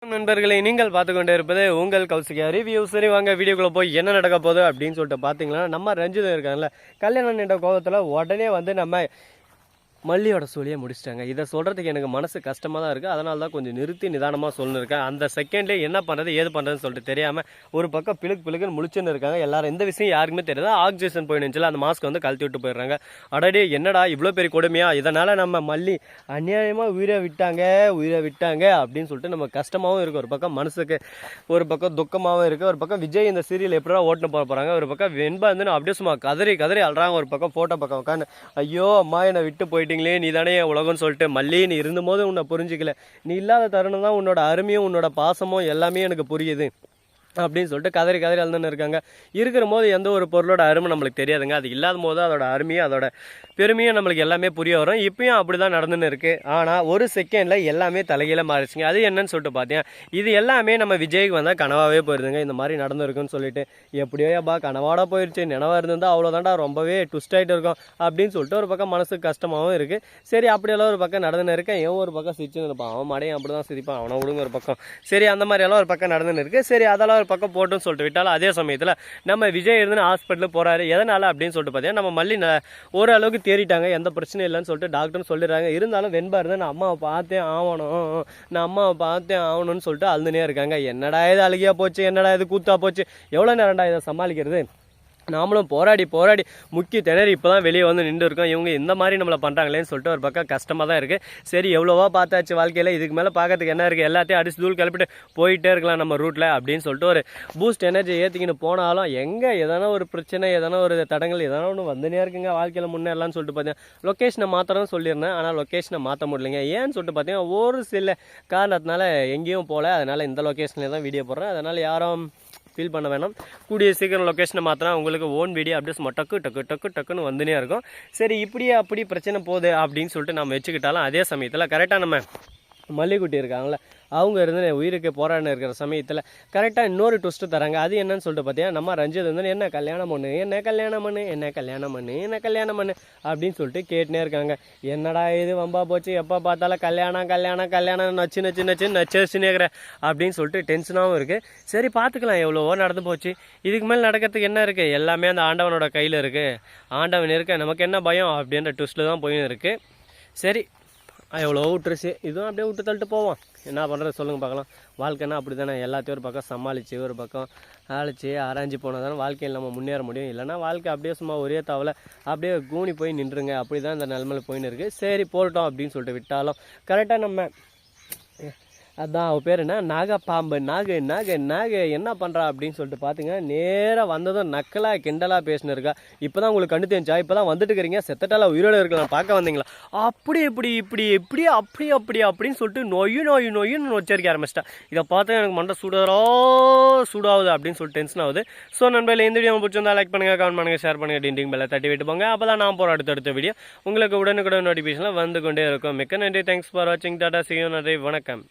நண்பர்களை நீங்கள் பார்த்து கொண்டே இருப்பது உங்கள் கௌசிகா ரிவ்யூ. சரி வாங்க வீடியோக்குள்ள போய் என்ன நடக்க போகுது அப்படின்னு சொல்லிட்டு பார்த்தீங்கன்னா, நம்ம ரஞ்சிதம் இருக்காங்கல்ல, கல்யாணம் என்ற கோபத்தில் உடனே வந்து நம்ம மல்லியோட சொல்லியே முடிச்சிட்டாங்க. இதை சொல்கிறதுக்கு எனக்கு மனசு கஷ்டமாக தான் இருக்குது. அதனால தான் கொஞ்சம் நிறுத்தி நிதானமாக சொல்லிருக்கேன். அந்த செகண்ட்லேயே என்ன பண்ணுறது ஏது பண்ணுறதுன்னு சொல்லிட்டு தெரியாமல் ஒரு பக்கம் பிளுக்குன்னு முழிச்சுன்னு இருக்காங்க எல்லாரும். இந்த விஷயம் யாருக்குமே தெரியாது. ஆக்சிஜன் போயிடுச்சுல, அந்த மாஸ்க் வந்து கழட்டி விட்டு போயிடுறாங்க. அடடே என்னடா இவ்வளோ பெரிய கொடுமையா, இதனால் நம்ம மல்லி அநியாயமாக உயிரை விட்டாங்க அப்படின்னு சொல்லிட்டு நம்ம கஷ்டமாகவும் இருக்குது. ஒரு பக்கம் மனசுக்கு ஒரு பக்கம் துக்கமாகவும் இருக்குது. ஒரு பக்கம் விஜய் இந்த சீரியல் எப்படியா ஓட்டுன்னு போகிறாங்க. ஒரு பக்கம் வெண்பா வந்து அப்படியே சும்மா கதறி அழுறாங்க. ஒரு பக்கம் ஃபோட்டோ பக்கம் உட்காந்து ஐயோ அம்மா என்னை விட்டு போயிட்டு நீ தானே உலகம்னு சொல்லிட்டு மல்லி நீ இருந்தபோது உன்னை புரிஞ்சிக்கல, நீ இல்லாத தருணம் தான் உன்னோட அருமையும் உன்னோட பாசமும் எல்லாமே எனக்கு புரியுது அப்படின்னு சொல்லிட்டு கதறி அழுதுன்னு இருக்காங்க. இருக்கிற போது எந்த ஒரு பொருளோட அருமை நம்மளுக்கு தெரியாதுங்க. அது இல்லாத போது அதோட அருமையும் அதோட பெருமையும் நம்மளுக்கு எல்லாமே புரிய வரும். இப்பயும் அப்படி தான் நடந்துன்னு இருக்குது. ஆனால் ஒரு செகண்டில் எல்லாமே தலைகீழ மாறிச்சுங்க. அது என்னன்னு சொல்லிட்டு பார்த்தேன், இது எல்லாமே நம்ம விஜய்க்கு வந்தால் கனவாகவே போயிருதுங்க. இந்த மாதிரி நடந்துருக்குன்னு சொல்லிட்டு எப்படியோப்பா கனவாட போயிடுச்சு, நினைவாக இருந்திருந்தால் அவ்வளோதாண்டா ரொம்பவே ட்விஸ்ட் ஆகிட்டு இருக்கும் அப்படின்னு சொல்லிட்டு ஒரு பக்கம் மனசுக்கு கஷ்டமாகவும் இருக்குது. சரி அப்படியெல்லாம் ஒரு பக்கம் நடந்துன்னு இருக்கேன். ஏன் ஒரு பக்கம் சிரிச்சுன்னு இருப்பான், அவன் மடையும் அப்படி தான் சிரிப்பான், அவனை விடுங்க ஒரு பக்கம். சரி அந்த மாதிரியெல்லாம் ஒரு பக்கம் நடந்துன்னு இருக்குது. சரி அதெல்லாம் ஒரு பக்கம் போட்டுன்னு சொல்லிட்டு விட்டாலும் அதே சமயத்தில் நம்ம விஜய் இருந்து ஹாஸ்பிட்டலுக்கு போகிறாரு. எதனால் அப்படின்னு சொல்லிட்டு பார்த்தீங்கன்னா, நம்ம மல்லி ஓரளவுக்கு தேறிட்டாங்க, எந்த பிரச்சனையும் இல்லைன்னு சொல்லிட்டு டாக்டர்னு சொல்லிடுறாங்க. இருந்தாலும் வெண்பா இருந்து நான் அம்மாவை பார்த்தே ஆகணும்னு சொல்லிட்டு அழுதுனே இருக்காங்க. என்னடா இது அழுகியா போச்சு, என்னடா இது கூத்தா போச்சு, எவ்வளோ நேரம்டா இதை சமாளிக்கிறது. நாமளும் போராடி முக்கி திணறி இப்போ தான் வெளியே வந்து நின்று இருக்கோம். இவங்க இந்த மாதிரி நம்மளை பண்ணுறாங்களேன்னு சொல்லிட்டு ஒரு பக்கம் கஷ்டமாக தான் இருக்குது. சரி எவ்வளோவா பார்த்தாச்சு வாழ்க்கையில், இதுக்கு மேலே பார்க்கறதுக்கு என்ன இருக்குது, எல்லாத்தையும் அடிச்சு தூள் கிளப்பிட்டு போயிட்டே இருக்கலாம் நம்ம ரூட்டில் அப்படின்னு சொல்லிட்டு ஒரு பூஸ்ட் எனர்ஜி ஏற்றிக்கின்னு போனாலும் எங்கே எதனா ஒரு பிரச்சனை, எதனா ஒரு தடங்கள் எதனா ஒன்று வந்துனே இருக்குங்க வாழ்க்கையில் முன்னேறலாம்னு சொல்லிட்டு பார்த்தீங்கன்னா லொக்கேஷனை மாத்திரம் சொல்லியிருந்தேன். ஆனால் லொக்கேஷனை மாற்ற முடியலைங்க. ஏன்னு சொல்லிட்டு பார்த்தீங்கன்னா ஒரு சில காரணத்தினால எங்கேயும் போகல. அதனால் இந்த லொக்கேஷனில் தான் வீடியோ போடுறேன். அதனால் யாரும் ஃபீல் பண்ண வேணாம். கூடிய சீக்கிரம் லொக்கேஷனை மாற்றினா உங்களுக்கு ஓன் வீடியோ அப்படியே சும்மா டக்குன்னு வந்துனே இருக்கும். சரி இப்படியே அப்படி பிரச்சனை போகுது அப்படின்னு சொல்லிட்டு நம்ம வச்சுக்கிட்டாலும் அதே சமயத்தில் கரெக்டாக நம்ம மல்லிக்குட்டி இருக்காங்களே, அவங்க இருந்து உயிருக்கு போராடின இருக்கிற சமயத்தில் கரெக்டாக இன்னொரு ட்விஸ்ட்டு தராங்க. அது என்னன்னு சொல்லிட்டு பார்த்தீங்கன்னா, நம்ம ரஞ்சித் வந்து என்ன கல்யாணம் பண்ணு அப்படின்னு சொல்லிட்டு கேட்டுனே இருக்காங்க. என்னடா இது வம்பா போச்சு, எப்போ பார்த்தாலும் கல்யாணம் நச்சுனே இருக்கிற அப்படின்னு சொல்லிட்டு டென்ஷனாகவும் இருக்குது. சரி பார்த்துக்கலாம், எவ்வளவோ நடந்து போச்சு, இதுக்கு மேலே நடக்கிறதுக்கு என்ன இருக்குது, எல்லாமே அந்த ஆண்டவனோட கையில் இருக்குது, ஆண்டவன் இருக்க நமக்கு என்ன பயம் அப்படின்ற ட்விஸ்ட்டில் தான் போயின்னு இருக்குது. சரி எவ்வளோ விட்டுருச்சு, இதுவும் அப்படியே விட்டு தள்ளிட்டு போவோம். என்ன பண்ணுறது சொல்லுங்கள் பார்க்கலாம். வாழ்க்கைன்னா அப்படி தானே, எல்லாத்தையும் ஒரு பக்கம் சமாளித்து ஒரு பக்கம் ஆராய்ச்சி போனால் தானே வாழ்க்கையில் நம்ம முன்னேற முடியும். இல்லைனா வாழ்க்கை அப்படியே சும்மா ஒரே தவலை அப்படியே கூணி போய் நின்றுங்க. அப்படி தான் இந்த நிலமையில் போயின்னு இருக்குது. சரி போட்டோம் அப்படின்னு சொல்லிட்டு விட்டாலும் கரெக்டாக நம்ம அதான் அவள் பேர் என்ன நாகப்பாம்பு நாகு என்ன பண்ணுறா அப்படின்னு சொல்லிட்டு பார்த்தீங்கன்னா, நேராக வந்ததும் நக்கலாக கிண்டலாக பேசினு இருக்கா. இப்போ தான் உங்களுக்கு கண்டு தெரிஞ்சா, இப்போ தான் வந்துட்டு இருக்கிறீங்க, செத்தட்டால உயிரோடு இருக்கலாம் பார்க்க வந்தீங்களா, அப்படி அப்படின்னு சொல்லிட்டு நொய்யுன்னு நொச்சரிக்க ஆரம்பிச்சிட்டா. இதை பார்த்து எனக்கு மண்டை சூடாகுது அப்படின்னு சொல்லிட்டு டென்ஷன் ஆகுது. ஸோ நண்பர்களே, இந்த வீடியோ பிடிச்சிருந்தா லைக் பண்ணுங்கள், கமெண்ட் பண்ணுங்கள், ஷேர் பண்ணுங்கள், டிண்டிங் பெல்லை தட்டி விட்டு போங்க. அப்போ தான் நான் போகிற அடுத்தடுத்த வீடியோ உங்களுக்கு உடனுக்குடன் நோட்டிஃபிகேஷனில் வந்து கொண்டே இருக்கும். மிக்க நன்றி, தேங்க்ஸ் ஃபார் வாட்சிங், டாடா, see you, நன்றி, வணக்கம்.